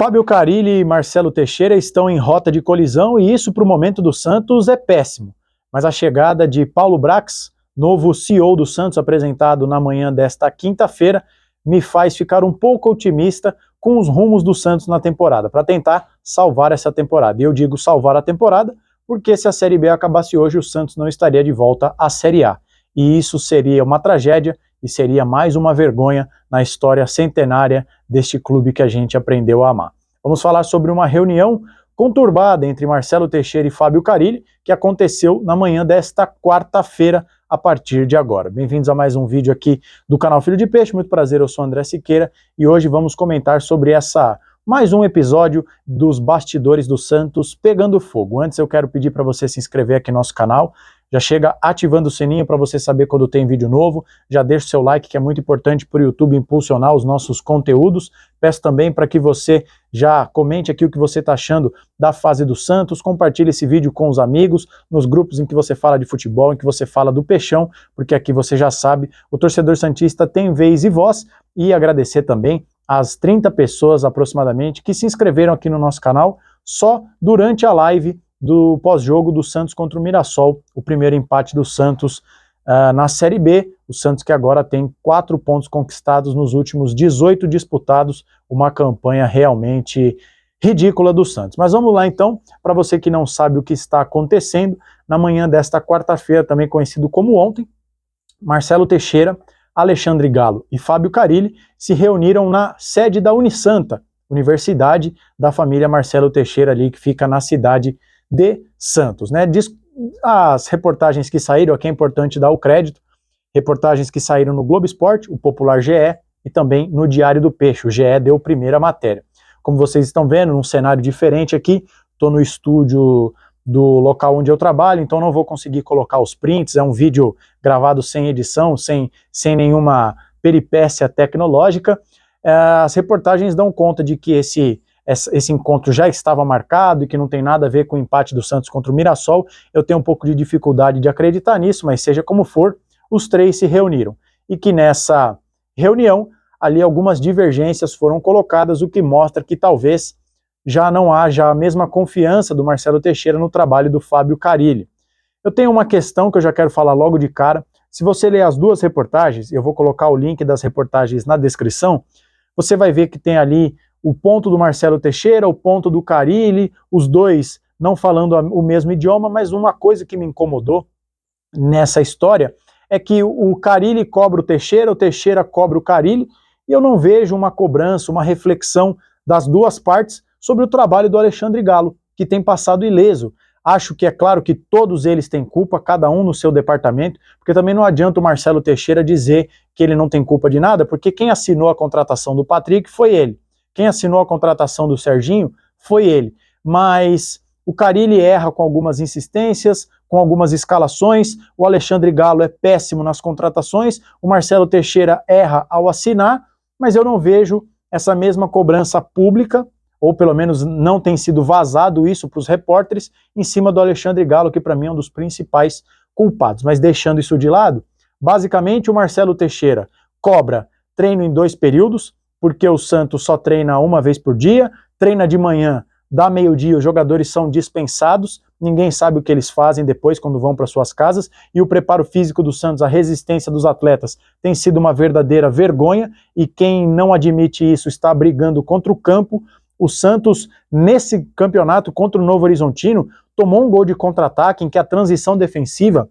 Fábio Carille e Marcelo Teixeira estão em rota de colisão e isso para o momento do Santos é péssimo. Mas a chegada de Paulo Brax, novo CEO do Santos, apresentado na manhã desta quinta-feira, me faz ficar um pouco otimista com os rumos do Santos na temporada, para tentar salvar essa temporada. E eu digo salvar a temporada porque se a Série B acabasse hoje, o Santos não estaria de volta à Série A. E isso seria uma tragédia e seria mais uma vergonha na história centenária deste clube que a gente aprendeu a amar. Vamos falar sobre uma reunião conturbada entre Marcelo Teixeira e Fábio Carille, que aconteceu na manhã desta quarta-feira, a partir de agora. Bem-vindos a mais um vídeo aqui do canal Filho de Peixe, muito prazer, eu sou André Siqueira, e hoje vamos comentar sobre mais um episódio dos bastidores do Santos pegando fogo. Antes eu quero pedir para você se inscrever aqui no nosso canal, já chega ativando o sininho para você saber quando tem vídeo novo, já deixa o seu like que é muito importante para o YouTube impulsionar os nossos conteúdos. Peço também para que você já comente aqui o que você está achando da fase do Santos, compartilhe esse vídeo com os amigos, nos grupos em que você fala de futebol, em que você fala do Peixão, porque aqui você já sabe, o torcedor santista tem vez e voz, e agradecer também às 30 pessoas aproximadamente que se inscreveram aqui no nosso canal só durante a live do pós-jogo do Santos contra o Mirassol, o primeiro empate do Santos na Série B, o Santos que agora tem 4 pontos conquistados nos últimos 18 disputados, uma campanha realmente ridícula do Santos. Mas vamos lá então, para você que não sabe o que está acontecendo, na manhã desta quarta-feira, também conhecido como ontem, Marcelo Teixeira, Alexandre Galo e Fábio Carille se reuniram na sede da Unisanta, Universidade da família Marcelo Teixeira ali, que fica na cidade de Santos, né? As reportagens que saíram, aqui é importante dar o crédito, reportagens que saíram no Globo Esporte, o popular GE, e também no Diário do Peixe, o GE deu primeira matéria. Como vocês estão vendo, num cenário diferente aqui, estou no estúdio do local onde eu trabalho, então não vou conseguir colocar os prints, é um vídeo gravado sem edição, sem nenhuma peripécia tecnológica. As reportagens dão conta de que esse encontro já estava marcado e que não tem nada a ver com o empate do Santos contra o Mirassol. Eu tenho um pouco de dificuldade de acreditar nisso, mas seja como for, os três se reuniram. E que nessa reunião, ali algumas divergências foram colocadas, o que mostra que talvez já não haja a mesma confiança do Marcelo Teixeira no trabalho do Fábio Carille. Eu tenho uma questão que eu já quero falar logo de cara. Se você ler as duas reportagens, eu vou colocar o link das reportagens na descrição, você vai ver que tem ali o ponto do Marcelo Teixeira, o ponto do Carille, os dois não falando o mesmo idioma, mas uma coisa que me incomodou nessa história é que o Carille cobra o Teixeira cobra o Carille, e eu não vejo uma cobrança, uma reflexão das duas partes sobre o trabalho do Alexandre Galo, que tem passado ileso. Acho que é claro que todos eles têm culpa, cada um no seu departamento, porque também não adianta o Marcelo Teixeira dizer que ele não tem culpa de nada, porque quem assinou a contratação do Patrick foi ele. Quem assinou a contratação do Serginho foi ele. Mas o Carille erra com algumas insistências, com algumas escalações, o Alexandre Galo é péssimo nas contratações, o Marcelo Teixeira erra ao assinar, mas eu não vejo essa mesma cobrança pública, ou pelo menos não tem sido vazado isso para os repórteres, em cima do Alexandre Galo, que para mim é um dos principais culpados. Mas deixando isso de lado, basicamente o Marcelo Teixeira cobra treino em 2 períodos, porque o Santos só treina uma vez por dia, treina de manhã, dá meio-dia, os jogadores são dispensados, ninguém sabe o que eles fazem depois quando vão para suas casas, e o preparo físico do Santos, a resistência dos atletas, tem sido uma verdadeira vergonha, e quem não admite isso está brigando contra o campo. O Santos, nesse campeonato contra o Novo Horizontino, tomou um gol de contra-ataque em que a transição defensiva,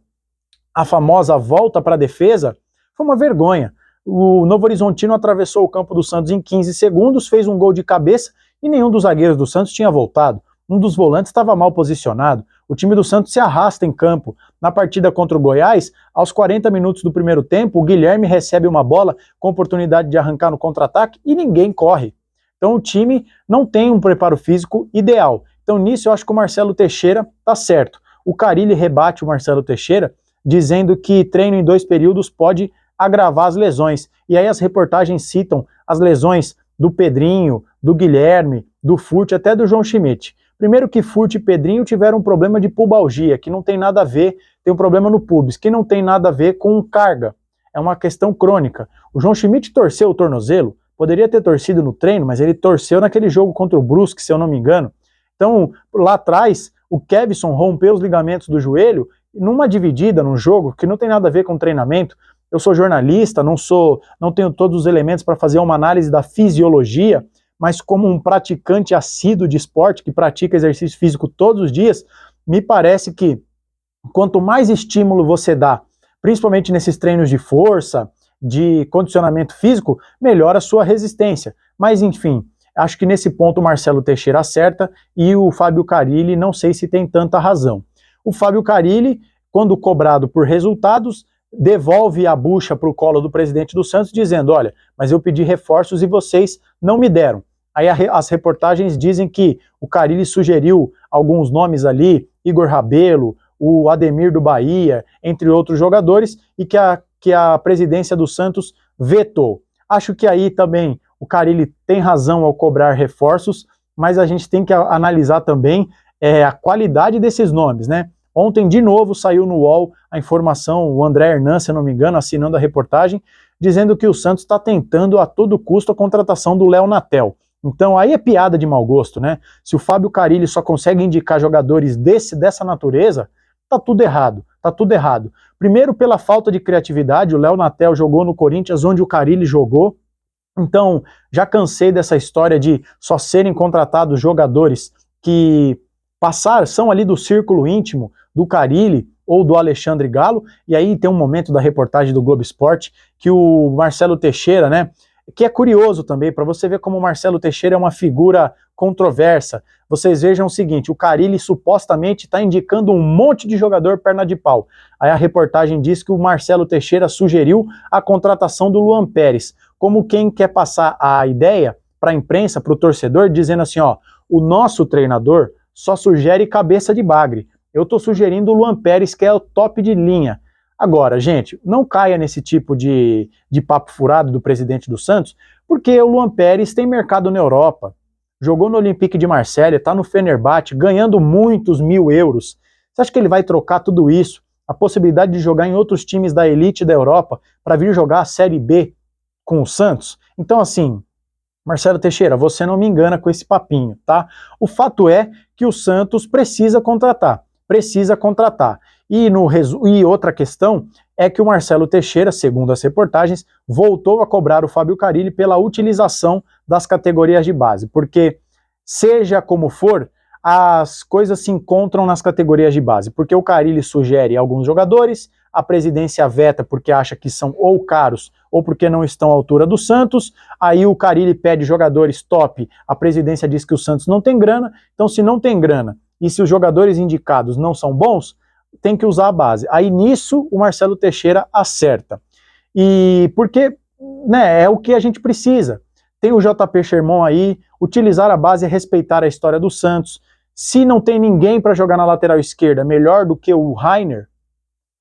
a famosa volta para a defesa, foi uma vergonha. O Novo Horizontino atravessou o campo do Santos em 15 segundos, fez um gol de cabeça e nenhum dos zagueiros do Santos tinha voltado. Um dos volantes estava mal posicionado. O time do Santos se arrasta em campo. Na partida contra o Goiás, aos 40 minutos do primeiro tempo, o Guilherme recebe uma bola com oportunidade de arrancar no contra-ataque e ninguém corre. Então o time não tem um preparo físico ideal. Então nisso eu acho que o Marcelo Teixeira está certo. O Carille rebate o Marcelo Teixeira dizendo que treino em 2 períodos pode agravar as lesões. E aí as reportagens citam as lesões do Pedrinho, do Guilherme, do Furt, até do João Schmidt. Primeiro que Furt e Pedrinho tiveram um problema de pubalgia, que não tem nada a ver, tem um problema no pubis, que não tem nada a ver com carga. É uma questão crônica. O João Schmidt torceu o tornozelo, poderia ter torcido no treino, mas ele torceu naquele jogo contra o Brusque, se eu não me engano. Então, lá atrás, o Kevson rompeu os ligamentos do joelho numa dividida, num jogo, que não tem nada a ver com treinamento. Eu sou jornalista, não tenho todos os elementos para fazer uma análise da fisiologia, mas como um praticante assíduo de esporte, que pratica exercício físico todos os dias, me parece que quanto mais estímulo você dá, principalmente nesses treinos de força, de condicionamento físico, melhora a sua resistência. Mas enfim, acho que nesse ponto o Marcelo Teixeira acerta e o Fábio Carille não sei se tem tanta razão. O Fábio Carille, quando cobrado por resultados, devolve a bucha para o colo do presidente do Santos, dizendo, olha, mas eu pedi reforços e vocês não me deram. Aí as reportagens dizem que o Carille sugeriu alguns nomes ali, Igor Rabelo, o Ademir do Bahia, entre outros jogadores, e que a presidência do Santos vetou. Acho que aí também o Carille tem razão ao cobrar reforços, mas a gente tem que analisar também a qualidade desses nomes, né? Ontem, de novo, saiu no UOL a informação, o André Hernan, se não me engano, assinando a reportagem, dizendo que o Santos está tentando a todo custo a contratação do Léo Natel. Então aí é piada de mau gosto, né? Se o Fábio Carille só consegue indicar jogadores dessa natureza, tá tudo errado, tá tudo errado. Primeiro pela falta de criatividade, o Léo Natel jogou no Corinthians onde o Carille jogou, então já cansei dessa história de só serem contratados jogadores que são ali do círculo íntimo do Carille ou do Alexandre Galo, e aí tem um momento da reportagem do Globo Esporte que o Marcelo Teixeira, né, que é curioso também, para você ver como o Marcelo Teixeira é uma figura controversa. Vocês vejam o seguinte, o Carille supostamente está indicando um monte de jogador perna de pau. Aí a reportagem diz que o Marcelo Teixeira sugeriu a contratação do Luan Pérez, como quem quer passar a ideia para a imprensa, para o torcedor, dizendo assim, ó, o nosso treinador só sugere cabeça de bagre. Eu estou sugerindo o Luan Pérez, que é o top de linha. Agora, gente, não caia nesse tipo de papo furado do presidente do Santos, porque o Luan Pérez tem mercado na Europa, jogou no Olympique de Marselha, está no Fenerbahçe, ganhando muitos mil euros. Você acha que ele vai trocar tudo isso, a possibilidade de jogar em outros times da elite da Europa, para vir jogar a Série B com o Santos? Então, assim, Marcelo Teixeira, você não me engana com esse papinho, tá? O fato é que o Santos precisa contratar. E outra questão é que o Marcelo Teixeira, segundo as reportagens, voltou a cobrar o Fábio Carille pela utilização das categorias de base, porque, seja como for, as coisas se encontram nas categorias de base, porque o Carille sugere alguns jogadores, a presidência veta porque acha que são ou caros ou porque não estão à altura do Santos, aí o Carille pede jogadores top, a presidência diz que o Santos não tem grana, então se não tem grana e se os jogadores indicados não são bons, tem que usar a base. Aí nisso o Marcelo Teixeira acerta. E porque, né, é o que a gente precisa. Tem o JP Sherman aí, utilizar a base é respeitar a história do Santos. Se não tem ninguém para jogar na lateral esquerda melhor do que o Rainer,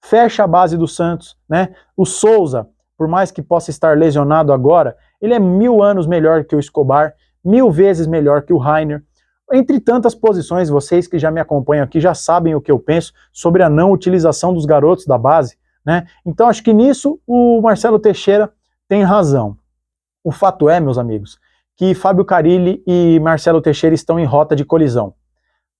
fecha a base do Santos, né? O Souza, por mais que possa estar lesionado agora, ele é 1000 anos melhor que o Escobar, 1000 vezes melhor que o Rainer. Entre tantas posições, vocês que já me acompanham aqui já sabem o que eu penso sobre a não utilização dos garotos da base, né? Então acho que nisso o Marcelo Teixeira tem razão. O fato é, meus amigos, que Fábio Carille e Marcelo Teixeira estão em rota de colisão.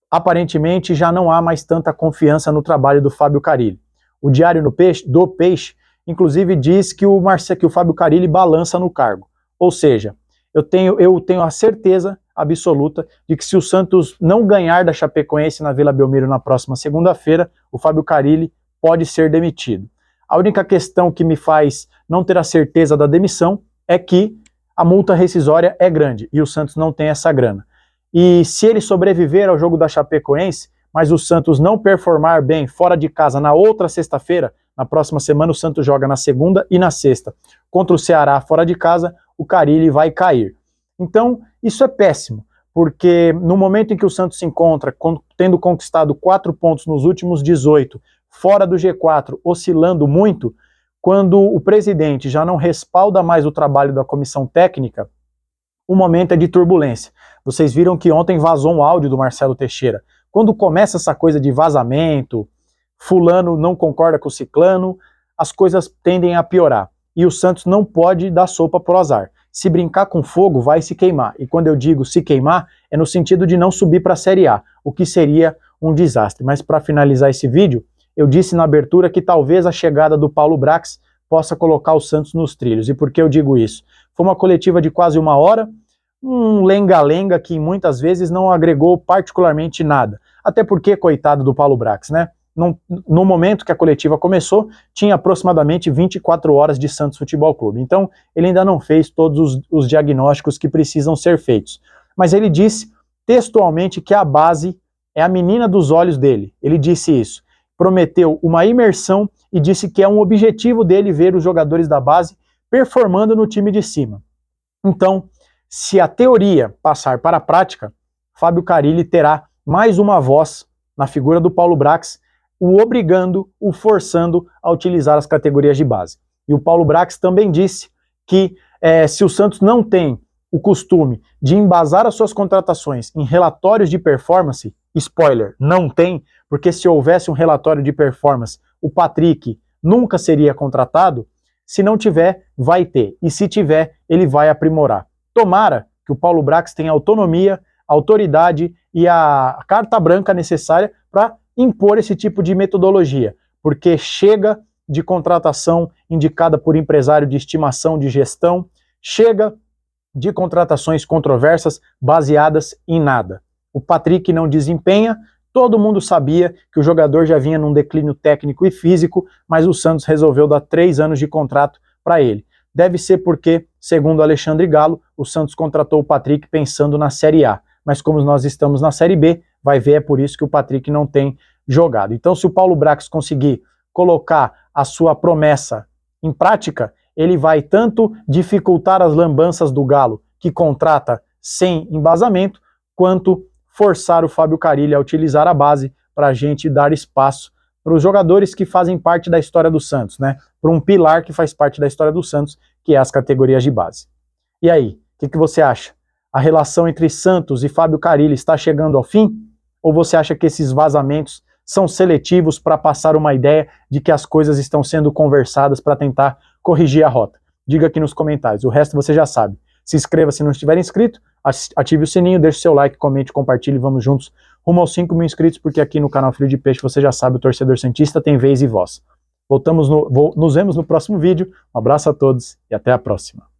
Aparentemente já não há mais tanta confiança no trabalho do Fábio Carille. O Diário do Peixe, inclusive, diz que o Fábio Carille balança no cargo. Ou seja, eu tenho a certeza absoluta de que se o Santos não ganhar da Chapecoense na Vila Belmiro na próxima segunda-feira, o Fábio Carille pode ser demitido. A única questão que me faz não ter a certeza da demissão é que a multa rescisória é grande e o Santos não tem essa grana. E se ele sobreviver ao jogo da Chapecoense, mas o Santos não performar bem fora de casa na outra sexta-feira, na próxima semana o Santos joga na segunda e na sexta, contra o Ceará fora de casa, o Carille vai cair. Então, isso é péssimo, porque no momento em que o Santos se encontra, tendo conquistado 4 pontos nos últimos 18, fora do G4, oscilando muito, quando o presidente já não respalda mais o trabalho da comissão técnica, o momento é de turbulência. Vocês viram que ontem vazou um áudio do Marcelo Teixeira. Quando começa essa coisa de vazamento, fulano não concorda com o ciclano, as coisas tendem a piorar. E o Santos não pode dar sopa pro azar. se brincar com fogo vai se queimar. E quando eu digo se queimar, é no sentido de não subir para a Série A, o que seria um desastre. Mas para finalizar esse vídeo, eu disse na abertura que talvez a chegada do Paulo Brax possa colocar o Santos nos trilhos. E por que eu digo isso? Foi uma coletiva de quase 1 hora, um lenga-lenga que muitas vezes não agregou particularmente nada. Até porque, coitado do Paulo Brax, né? No momento que a coletiva começou, tinha aproximadamente 24 horas de Santos Futebol Clube. Então, ele ainda não fez todos os diagnósticos que precisam ser feitos. Mas ele disse textualmente que a base é a menina dos olhos dele. Ele disse isso. Prometeu uma imersão e disse que é um objetivo dele ver os jogadores da base performando no time de cima. Então, se a teoria passar para a prática, Fábio Carille terá mais uma voz na figura do Paulo Brax, o obrigando, o forçando a utilizar as categorias de base. E o Paulo Brax também disse que se o Santos não tem o costume de embasar as suas contratações em relatórios de performance, spoiler, não tem, porque se houvesse um relatório de performance, o Patrick nunca seria contratado. Se não tiver, vai ter. E se tiver, ele vai aprimorar. Tomara que o Paulo Brax tenha autonomia, autoridade e a carta branca necessária para impor esse tipo de metodologia, porque chega de contratação indicada por empresário de estimação de gestão, chega de contratações controversas baseadas em nada. O Patrick não desempenha, todo mundo sabia que o jogador já vinha num declínio técnico e físico, mas o Santos resolveu dar 3 anos de contrato para ele. Deve ser porque, segundo Alexandre Galo, o Santos contratou o Patrick pensando na Série A, mas como nós estamos na Série B, vai ver, é por isso que o Patrick não tem jogado. Então, se o Paulo Brax conseguir colocar a sua promessa em prática, ele vai tanto dificultar as lambanças do Galo, que contrata sem embasamento, quanto forçar o Fábio Carille a utilizar a base para a gente dar espaço para os jogadores que fazem parte da história do Santos, né? Para um pilar que faz parte da história do Santos, que é as categorias de base. E aí, o que você acha? A relação entre Santos e Fábio Carille está chegando ao fim? Ou você acha que esses vazamentos são seletivos para passar uma ideia de que as coisas estão sendo conversadas para tentar corrigir a rota? Diga aqui nos comentários, o resto você já sabe. Se inscreva se não estiver inscrito, ative o sininho, deixe seu like, comente, compartilhe, vamos juntos rumo aos 5.000 inscritos, porque aqui no canal Filho de Peixe você já sabe, o torcedor santista tem vez e voz. Nos vemos no próximo vídeo, um abraço a todos e até a próxima.